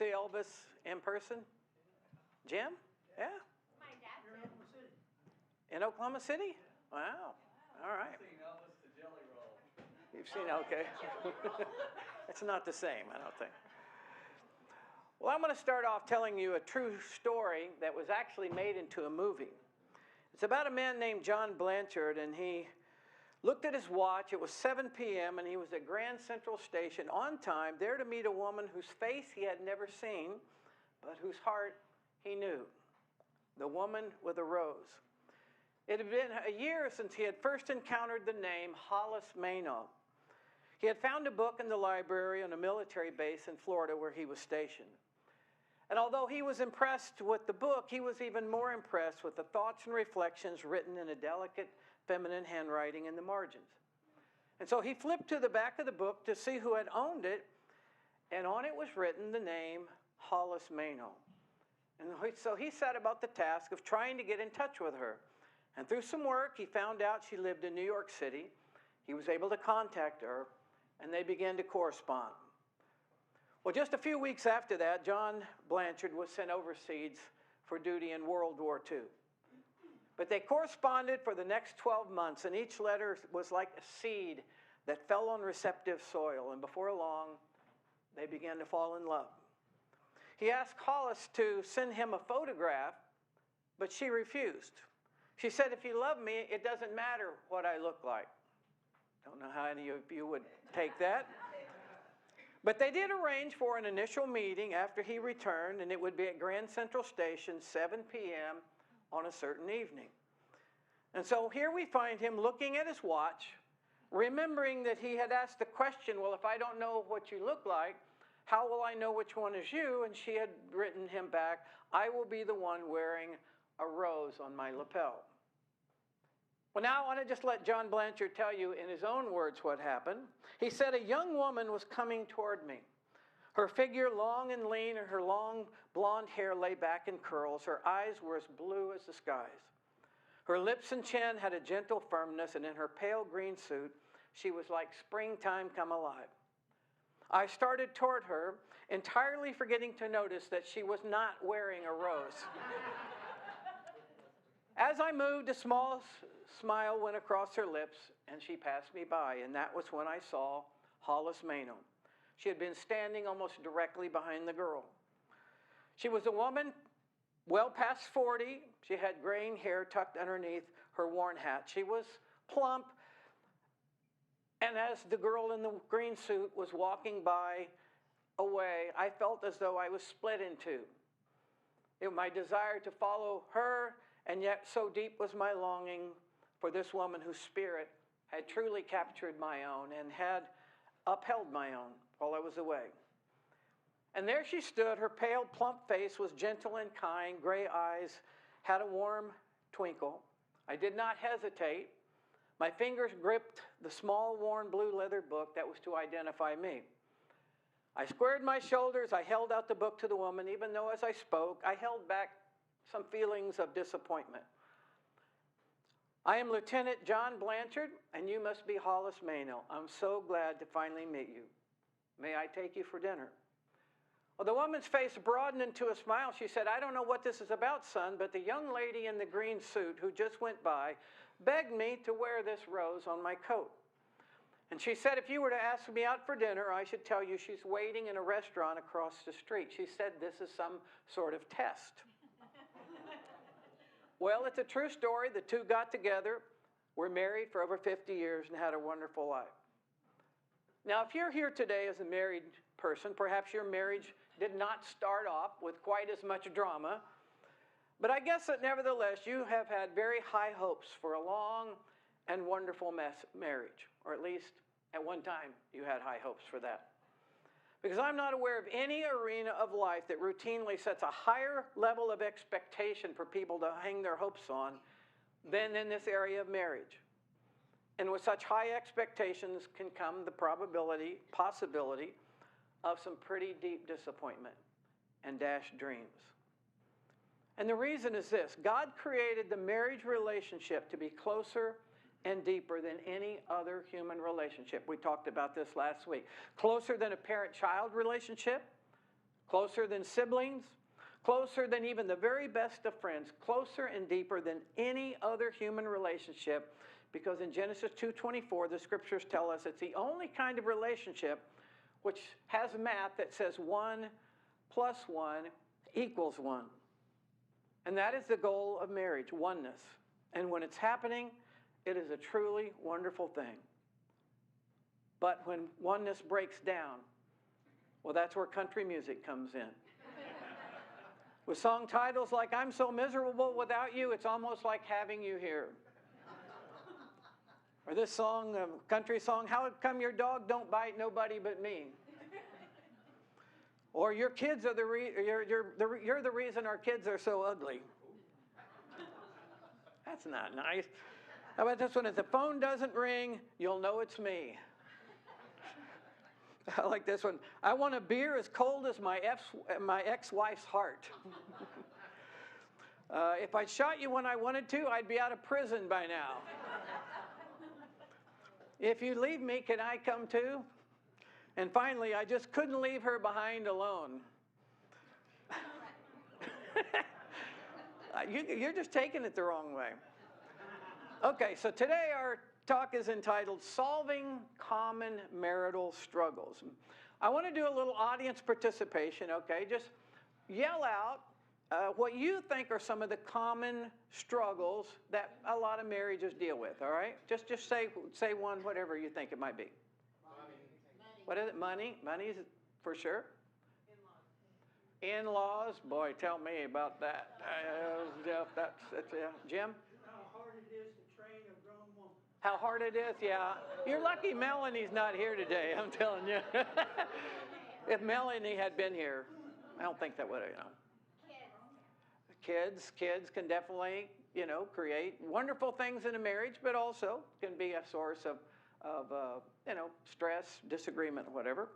see Elvis in person? Jim? Yeah? My dad You're in Oklahoma City. In Oklahoma City? Wow. All right. I've seen Elvis the Jelly Roll. You've seen, okay. It's not the same, I don't think. Well, I'm going to start off telling you a true story that was actually made into a movie. It's about a man named John Blanchard, and he looked at his watch. It was 7 p.m., and he was at Grand Central Station on time, there to meet a woman whose face he had never seen, but whose heart he knew. The woman with a rose. It had been a year since he had first encountered the name Hollis Maynard. He had found a book in the library on a military base in Florida where he was stationed. And although he was impressed with the book, he was even more impressed with the thoughts and reflections written in a delicate feminine handwriting in the margins. And so he flipped to the back of the book to see who had owned it, and on it was written the name Hollis Maynard. And so he set about the task of trying to get in touch with her. And through some work, he found out she lived in New York City. He was able to contact her, and they began to correspond. Well, just a few weeks after that, John Blanchard was sent overseas for duty in World War II. But they corresponded for the next 12 months, and each letter was like a seed that fell on receptive soil, and before long, they began to fall in love. He asked Hollis to send him a photograph, but she refused. She said, "If you love me, it doesn't matter what I look like." Don't know how any of you would take that. But they did arrange for an initial meeting after he returned, and it would be at Grand Central Station, 7 p.m. on a certain evening. And so here we find him looking at his watch, remembering that he had asked the question, well, if I don't know what you look like, how will I know which one is you? And she had written him back, I will be the one wearing a rose on my lapel. Well, now I want to just let John Blanchard tell you in his own words what happened. He said, a young woman was coming toward me. Her figure long and lean, and her long blonde hair lay back in curls. Her eyes were as blue as the skies. Her lips and chin had a gentle firmness, and in her pale green suit, she was like springtime come alive. I started toward her, entirely forgetting to notice that she was not wearing a rose. As I moved, a small smile went across her lips, and she passed me by, and that was when I saw Hollis Maynard. She had been standing almost directly behind the girl. She was a woman well past 40. She had graying hair tucked underneath her worn hat. She was plump, and as the girl in the green suit was walking by away, I felt as though I was split in two. My desire to follow her, and yet so deep was my longing for this woman whose spirit had truly captured my own and had upheld my own while I was away. And there she stood. Her pale, plump face was gentle and kind. Gray eyes had a warm twinkle. I did not hesitate. My fingers gripped the small, worn blue leather book that was to identify me. I squared my shoulders. I held out the book to the woman, even though as I spoke, I held back some feelings of disappointment. I am Lieutenant John Blanchard, and you must be Hollis Maynard. I'm so glad to finally meet you. May I take you for dinner? Well, the woman's face broadened into a smile. She said, I don't know what this is about, son, but the young lady in the green suit who just went by begged me to wear this rose on my coat. And she said, if you were to ask me out for dinner, I should tell you she's waiting in a restaurant across the street. She said this is some sort of test. Well, it's a true story. The two got together, were married for over 50 years, and had a wonderful life. Now, if you're here today as a married person, perhaps your marriage did not start off with quite as much drama, but I guess that nevertheless you have had very high hopes for a long and wonderful marriage, or at least at one time you had high hopes for that. Because I'm not aware of any arena of life that routinely sets a higher level of expectation for people to hang their hopes on than in this area of marriage. And with such high expectations can come the possibility of some pretty deep disappointment and dashed dreams. And the reason is this: God created the marriage relationship to be closer and deeper than any other human relationship. We talked about this last week. Closer than a parent-child relationship, closer than siblings, closer than even the very best of friends, closer and deeper than any other human relationship, because in Genesis 2:24, the scriptures tell us it's the only kind of relationship which has math that says 1 plus 1 equals 1. And that is the goal of marriage, oneness. And when it's happening, it is a truly wonderful thing. But when oneness breaks down, well, that's where country music comes in. With song titles like "I'm So Miserable Without You, It's Almost Like Having You Here." Or this song, country song, "How Come Your Dog Don't Bite Nobody But Me." Or "Your kids are you're the reason our kids are so ugly." That's not nice. How about this one? "If the phone doesn't ring, you'll know it's me." I like this one. "I want a beer as cold as my ex-wife's heart." "If I'd shot you when I wanted to, I'd be out of prison by now." "If you leave me, can I come too?" And finally, "I just couldn't leave her behind alone." You're just taking it the wrong way. Okay, so today our talk is entitled "Solving Common Marital Struggles." I want to do a little audience participation, okay? Just yell out what you think are some of the common struggles that a lot of marriages deal with, all right? Just say one, whatever you think it might be. Money. What is it? Money? Money is for sure. In-laws. Boy, tell me about that. That's Jim? How hard it is to train a grown woman. How hard it is? Yeah. You're lucky Melanie's not here today, I'm telling you. If Melanie had been here, I don't think that would have, Kids can definitely, create wonderful things in a marriage, but also can be a source of stress, disagreement, whatever.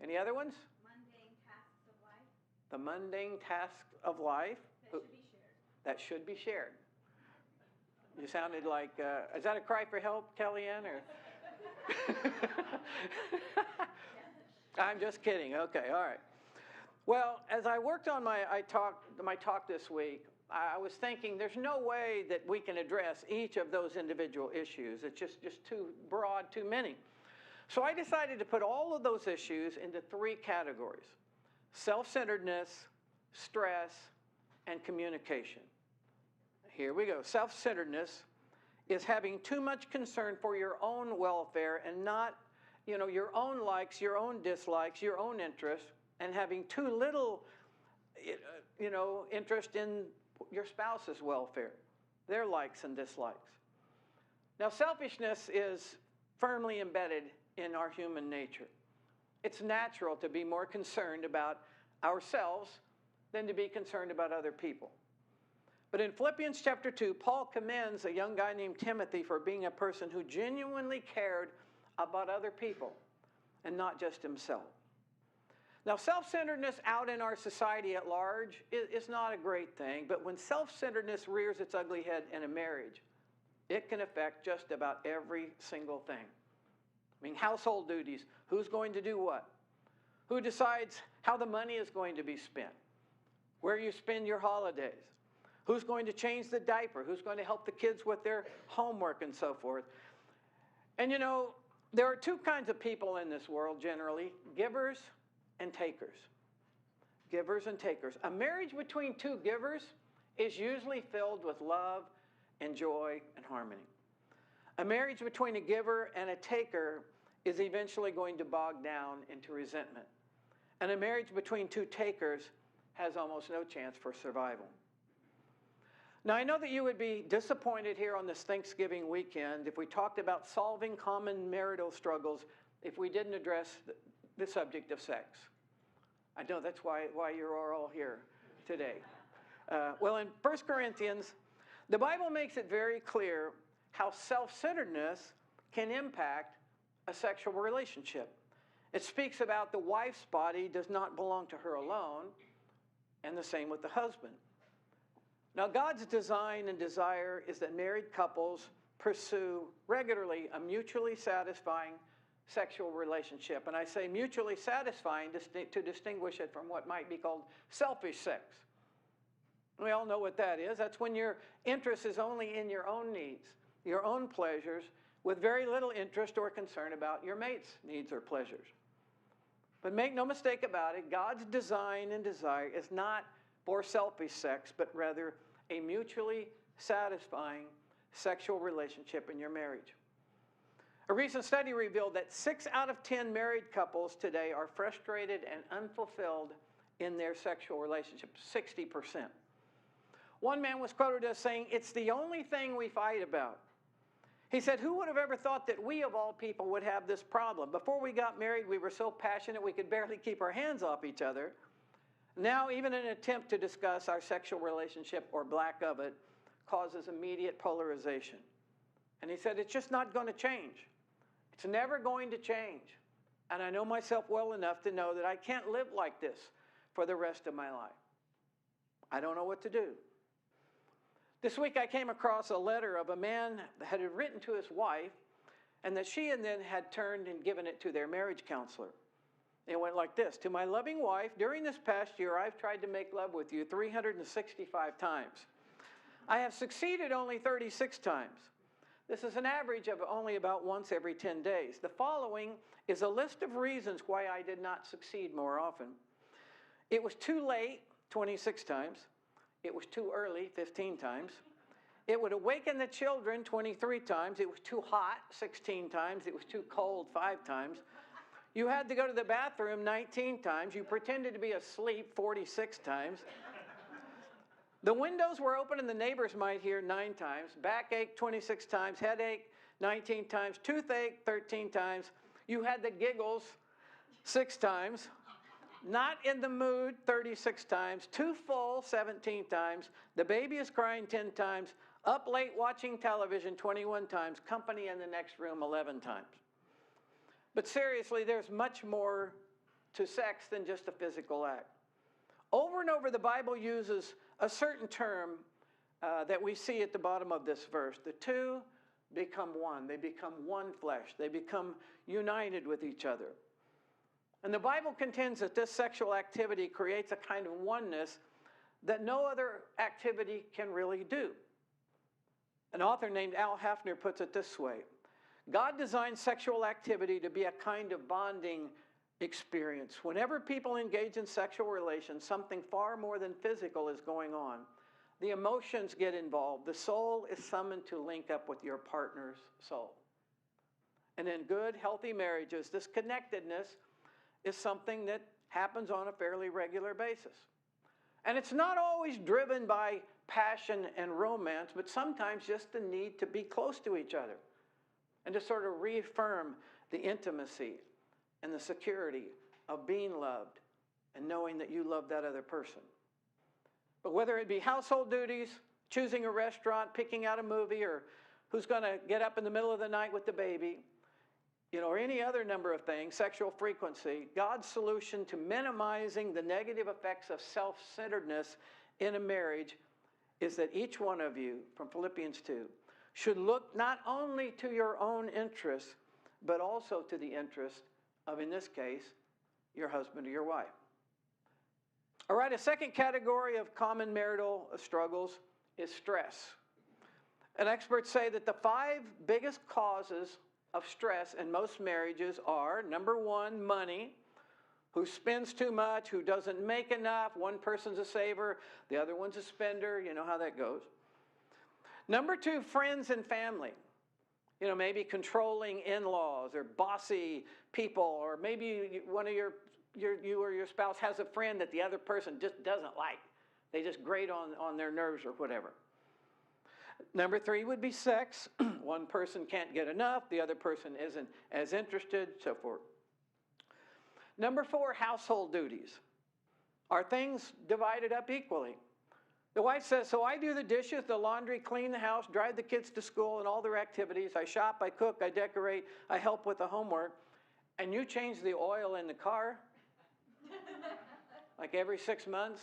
Any other ones? Mundane tasks of life. The mundane tasks of life. That should be shared. That should be shared. You sounded like, is that a cry for help, Kellyanne? Or? I'm just kidding. Okay, all right. Well, as I worked on my talk this week, I was thinking there's no way that we can address each of those individual issues. It's just too broad, too many. So I decided to put all of those issues into 3 categories: self-centeredness, stress, and communication. Here we go. Self-centeredness is having too much concern for your own welfare and not, your own likes, your own dislikes, your own interests, and having too little, interest in your spouse's welfare, their likes and dislikes. Now, selfishness is firmly embedded in our human nature. It's natural to be more concerned about ourselves than to be concerned about other people. But in Philippians chapter 2, Paul commends a young guy named Timothy for being a person who genuinely cared about other people and not just himself. Now, self-centeredness out in our society at large is not a great thing, but when self-centeredness rears its ugly head in a marriage, it can affect just about every single thing. I mean, household duties, who's going to do what? Who decides how the money is going to be spent? Where you spend your holidays? Who's going to change the diaper? Who's going to help the kids with their homework and so forth? And there are 2 kinds of people in this world generally: givers and takers. Givers and takers. A marriage between 2 givers is usually filled with love and joy and harmony. A marriage between a giver and a taker is eventually going to bog down into resentment. And a marriage between 2 takers has almost no chance for survival. Now, I know that you would be disappointed here on this Thanksgiving weekend if we talked about solving common marital struggles if we didn't address the subject of sex. I know that's why you're all here today. Well, in 1 Corinthians, the Bible makes it very clear how self-centeredness can impact a sexual relationship. It speaks about the wife's body does not belong to her alone, and the same with the husband. Now, God's design and desire is that married couples pursue regularly a mutually satisfying sexual relationship. And I say mutually satisfying to distinguish it from what might be called selfish sex. We all know what that is. That's when your interest is only in your own needs, your own pleasures, with very little interest or concern about your mate's needs or pleasures. But make no mistake about it, God's design and desire is not for selfish sex, but rather a mutually satisfying sexual relationship in your marriage. A recent study revealed that 6 out of 10 married couples today are frustrated and unfulfilled in their sexual relationships, 60%. One man was quoted as saying, "It's the only thing we fight about." He said, "Who would have ever thought that we of all people would have this problem? Before we got married, we were so passionate we could barely keep our hands off each other. Now, even an attempt to discuss our sexual relationship or lack of it causes immediate polarization." And he said, "It's just not going to change. It's never going to change. And I know myself well enough to know that I can't live like this for the rest of my life. I don't know what to do." This week I came across a letter of a man that had written to his wife and that she and then had turned and given it to their marriage counselor. It went like this: "To my loving wife, during this past year I've tried to make love with you 365 times. I have succeeded only 36 times. This is an average of only about once every 10 days. The following is a list of reasons why I did not succeed more often. It was too late, 26 times. It was too early, 15 times. It would awaken the children, 23 times. It was too hot, 16 times. It was too cold, 5 times. You had to go to the bathroom 19 times. You pretended to be asleep 46 times. The windows were open and the neighbors might hear 9 times. Backache 26 times. Headache 19 times. Toothache 13 times. You had the giggles 6 times. Not in the mood 36 times. Too full 17 times. The baby is crying 10 times. Up late watching television 21 times. Company in the next room 11 times. But seriously, there's much more to sex than just a physical act. Over and over, the Bible uses a certain term that we see at the bottom of this verse. The two become one. They become one flesh. They become united with each other. And the Bible contends that this sexual activity creates a kind of oneness that no other activity can really do. An author named Al Hafner puts it this way: God designed sexual activity to be a kind of bonding experience. Whenever people engage in sexual relations, something far more than physical is going on. The emotions get involved. The soul is summoned to link up with your partner's soul. And in good, healthy marriages, this connectedness is something that happens on a fairly regular basis. And it's not always driven by passion and romance, but sometimes just the need to be close to each other and to sort of reaffirm the intimacy and the security of being loved and knowing that you love that other person. But whether it be household duties, choosing a restaurant, picking out a movie, or who's going to get up in the middle of the night with the baby, or any other number of things, sexual frequency, God's solution to minimizing the negative effects of self-centeredness in a marriage is that each one of you, from Philippians 2, should look not only to your own interests, but also to the interest of, in this case, your husband or your wife. All right, a second category of common marital struggles is stress. And experts say that the 5 biggest causes of stress in most marriages are, number 1, money. Who spends too much, who doesn't make enough. One person's a saver, the other one's a spender. You know how that goes. Number 2, friends and family. Maybe controlling in-laws or bossy people, or maybe one of you or your spouse has a friend that the other person just doesn't like. They just grate on their nerves or whatever. Number 3 would be sex. One person can't get enough, the other person isn't as interested, so forth. Number 4, household duties. Are things divided up equally? The wife says, so I do the dishes, the laundry, clean the house, drive the kids to school and all their activities. I shop, I cook, I decorate, I help with the homework. And you change the oil in the car like every 6 months.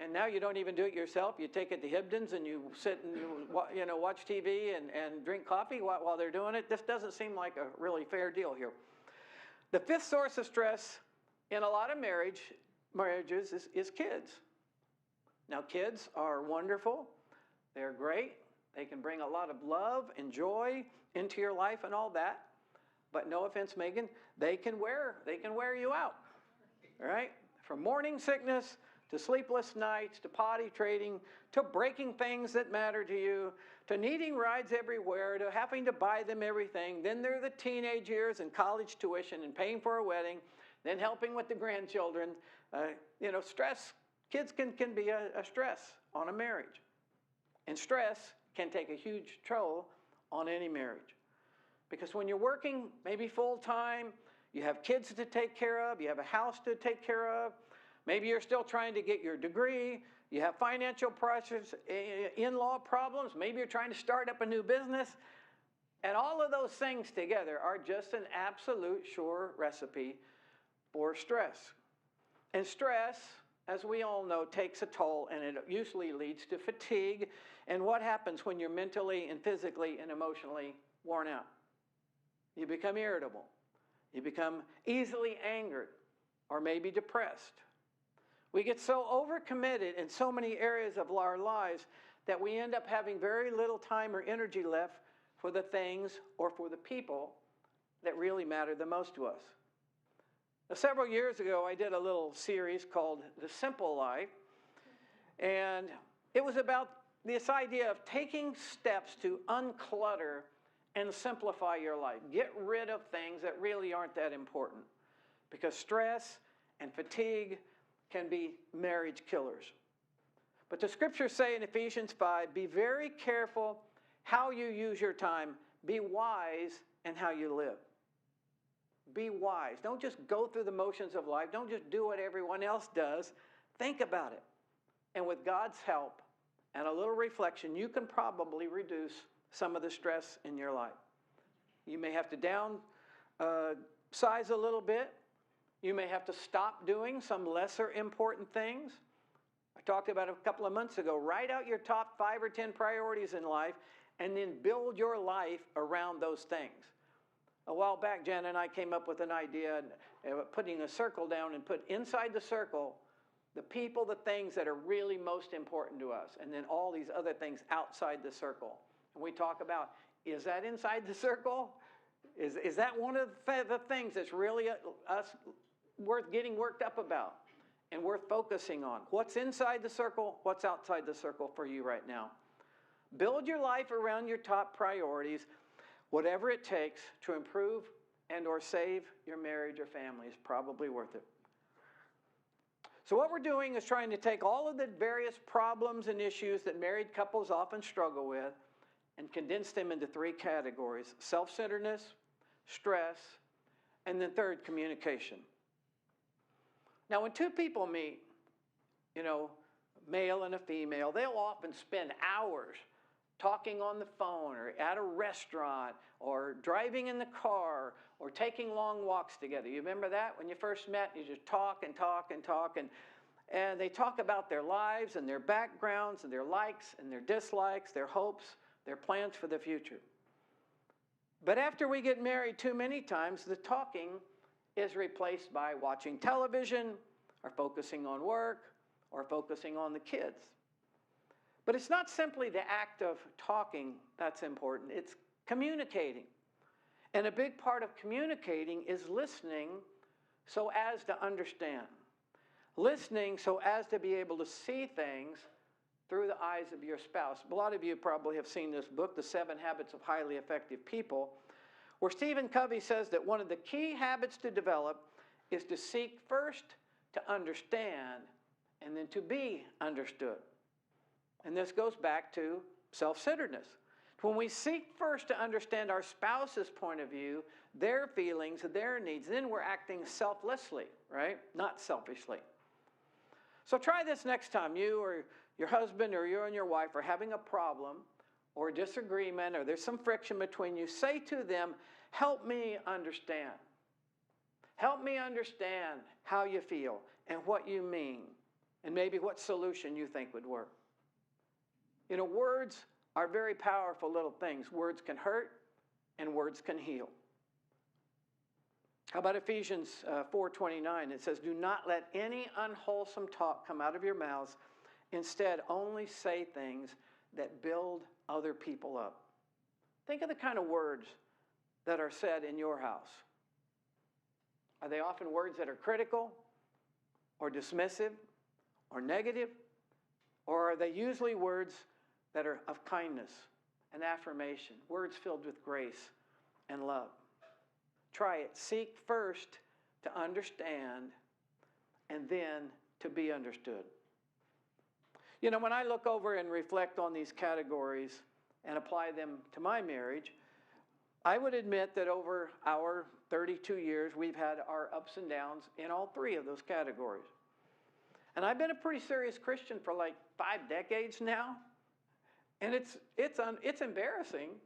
And now you don't even do it yourself. You take it to Hibdon's and you sit and watch TV and drink coffee while they're doing it. This doesn't seem like a really fair deal here. The fifth source of stress in a lot of marriages is kids. Now, kids are wonderful. They're great. They can bring a lot of love and joy into your life and all that. But no offense, Megan, they can wear you out. All right? From morning sickness to sleepless nights, to potty training, to breaking things that matter to you, to needing rides everywhere, to having to buy them everything. Then there are the teenage years and college tuition and paying for a wedding, then helping with the grandchildren. Stress, kids can be a stress on a marriage. And stress can take a huge toll on any marriage. Because when you're working, maybe full time, you have kids to take care of, you have a house to take care of, maybe you're still trying to get your degree, you have financial pressures, in-law problems, maybe you're trying to start up a new business, and all of those things together are just an absolute sure recipe for stress. And stress, as we all know, takes a toll, and it usually leads to fatigue. And what happens when you're mentally and physically and emotionally worn out? You become irritable. You become easily angered or maybe depressed. We get so overcommitted in so many areas of our lives that we end up having very little time or energy left for the things or for the people that really matter the most to us. Now, several years ago, I did a little series called The Simple Life, and it was about this idea of taking steps to unclutter and simplify your life. Get rid of things that really aren't that important, because stress and fatigue can be marriage killers. But the scriptures say in Ephesians 5, be very careful how you use your time. Be wise in how you live. Be wise. Don't just go through the motions of life. Don't just do what everyone else does. Think about it. And with God's help and a little reflection, you can probably reduce some of the stress in your life. You may have to downsize a little bit. You may have to stop doing some lesser important things. I talked about it a couple of months ago. Write out your top 5 or 10 priorities in life and then build your life around those things. A while back, Jan and I came up with an idea of putting a circle down and put inside the circle the people, the things that are really most important to us, and then all these other things outside the circle. And we talk about, is that inside the circle? Is that one of the things that's really us worth getting worked up about and worth focusing on? What's inside the circle? What's outside the circle for you right now? Build your life around your top priorities. Whatever it takes to improve and or save your marriage or family is probably worth it. So what we're doing is trying to take all of the various problems and issues that married couples often struggle with and condense them into 3 categories: self-centeredness, stress, and then third, communication. Now, when 2 people meet, male and a female, they'll often spend hours talking on the phone or at a restaurant or driving in the car or taking long walks together. You remember that when you first met? You just talk and talk and talk, and they talk about their lives and their backgrounds and their likes and their dislikes, their hopes, their plans for the future. But after we get married too many times, the talking is replaced by watching television or focusing on work or focusing on the kids. But it's not simply the act of talking that's important, it's communicating. And a big part of communicating is listening so as to understand. Listening so as to be able to see things through the eyes of your spouse. A lot of you probably have seen this book, The 7 Habits of Highly Effective People, where Stephen Covey says that one of the key habits to develop is to seek first to understand and then to be understood. And this goes back to self-centeredness. When we seek first to understand our spouse's point of view, their feelings, their needs, then we're acting selflessly, right? Not selfishly. So try this next time you or your husband or you and your wife are having a problem or a disagreement or there's some friction between you. Say to them, help me understand. Help me understand how you feel and what you mean. and maybe what solution you think would work. You know, words are very powerful little things. Words can hurt and words can heal. How about Ephesians 4:29? It says, "Do not let any unwholesome talk come out of your mouths. Instead, only say things that build other people up." Think of the kind of words that are said in your house. Are they often words that are critical or dismissive or negative? Or are they usually words that are of kindness and affirmation, words filled with grace and love? Try it. Seek first to understand and then to be understood. You know, when I look over and reflect on these categories and apply them to my marriage, I would admit that over our 32 years, we've had our ups and downs in all three of those categories. And I've been a pretty serious Christian for like 5 decades now. And it's embarrassing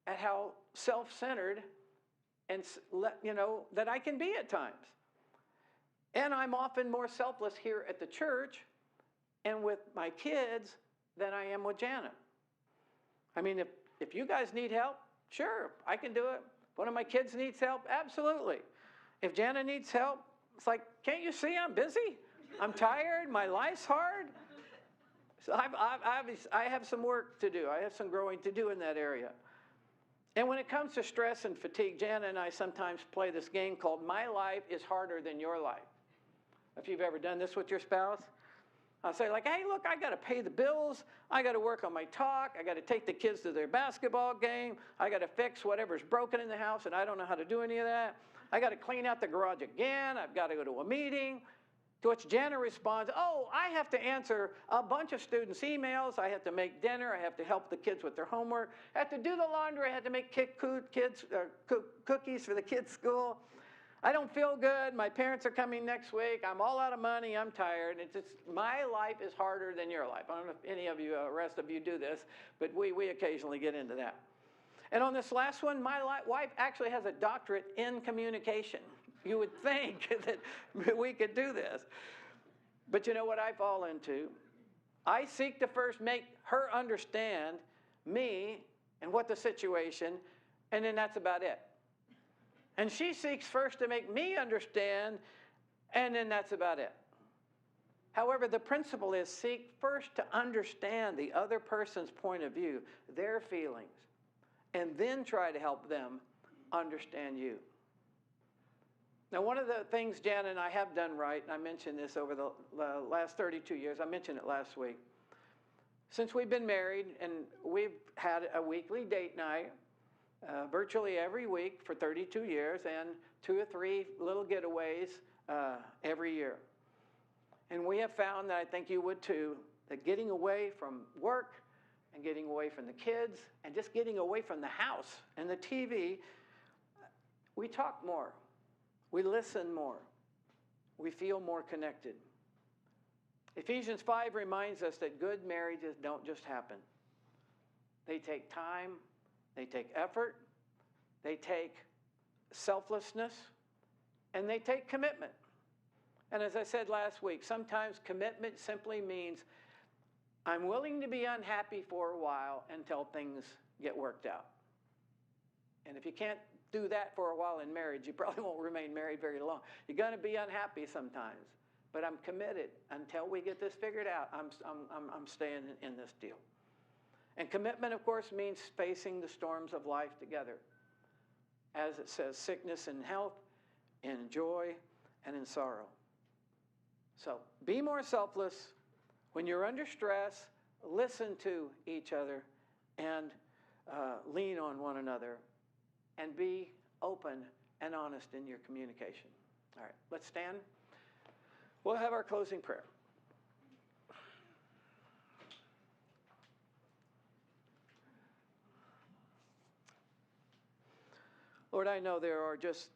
at how self-centered and that I can be at times. And I'm often more selfless here at the church and with my kids than I am with Janet. I mean, if you guys need help, sure, I can do it. If one of my kids needs help, absolutely. If Janet needs help, it's like, can't you see I'm busy? I'm tired, my life's hard. So I have some work to do. I have some growing to do in that area. And when it comes to stress and fatigue, Janet and I sometimes play this game called My Life is Harder Than Your Life. If you've ever done this with your spouse, I'll say like, hey, look, I got to pay the bills. I got to work on my talk. I got to take the kids to their basketball game. I got to fix whatever's broken in the house, and I don't know how to do any of that. I got to clean out the garage again. I've got to go to a meeting. To which Janet responds, oh, I have to answer a bunch of students' emails. I have to make dinner. I have to help the kids with their homework. I have to do the laundry. I have to make cookies for the kids' school. I don't feel good. My parents are coming next week. I'm all out of money. I'm tired. It's just, my life is harder than your life. I don't know if any of you, rest of you do this, but we occasionally get into that. And on this last one, my wife actually has a doctorate in communication. You would think that we could do this. But you know what I fall into? I seek to first make her understand me and what the situation, and then that's about it. And she seeks first to make me understand, and then that's about it. However, the principle is seek first to understand the other person's point of view, their feelings, and then try to help them understand you. Now, one of the things Jan and I have done right, and I mentioned this over the last 32 years, I mentioned it last week. Since we've been married, and we've had a weekly date night, virtually every week for 32 years, and 2 or 3 little getaways every year. And we have found that, I think you would too, that getting away from work and getting away from the kids and just getting away from the house and the TV, we talk more. We listen more. We feel more connected. Ephesians 5 reminds us that good marriages don't just happen. They take time, they take effort, they take selflessness, and they take commitment. And as I said last week, sometimes commitment simply means I'm willing to be unhappy for a while until things get worked out. And if you can't do that for a while in marriage, you probably won't remain married very long. You're going to be unhappy sometimes, but I'm committed until we get this figured out. I'm staying in this deal. And commitment, of course, means facing the storms of life together. As it says, sickness and health, in joy and in sorrow. So be more selfless. When you're under stress, listen to each other and lean on one another. And be open and honest in your communication. All right, let's stand. We'll have our closing prayer. Lord, I know there are just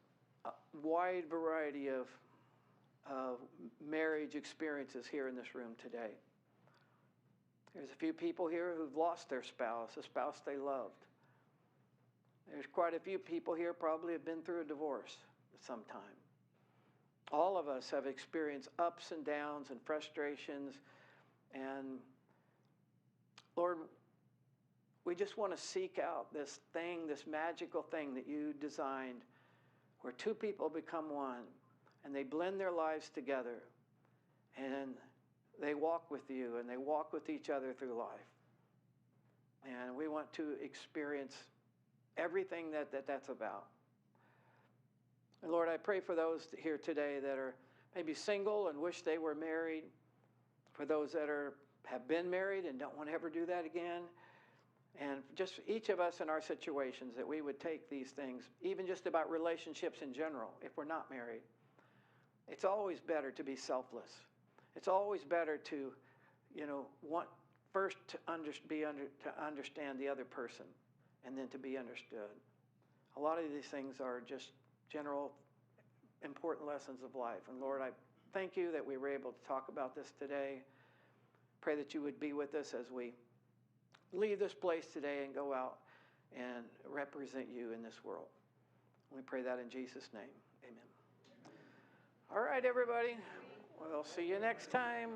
a wide variety of marriage experiences here in this room today. There's a few people here who've lost their spouse, a spouse they loved. There's quite a few people here probably have been through a divorce at some time. All of us have experienced ups and downs and frustrations. And Lord, we just want to seek out this thing, this magical thing that you designed, where two people become one and they blend their lives together and they walk with you and they walk with each other through life. And we want to experience everything that's about. And Lord, I pray for those here today that are maybe single and wish they were married, for those that have been married and don't want to ever do that again, and just each of us in our situations, that we would take these things, even just about relationships in general, if we're not married. It's always better to be selfless. It's always better to, want first to understand the other person, and then to be understood. A lot of these things are just general, important lessons of life. And Lord, I thank you that we were able to talk about this today. Pray that you would be with us as we leave this place today and go out and represent you in this world. We pray that in Jesus' name. Amen. All right, everybody. We'll see you next time.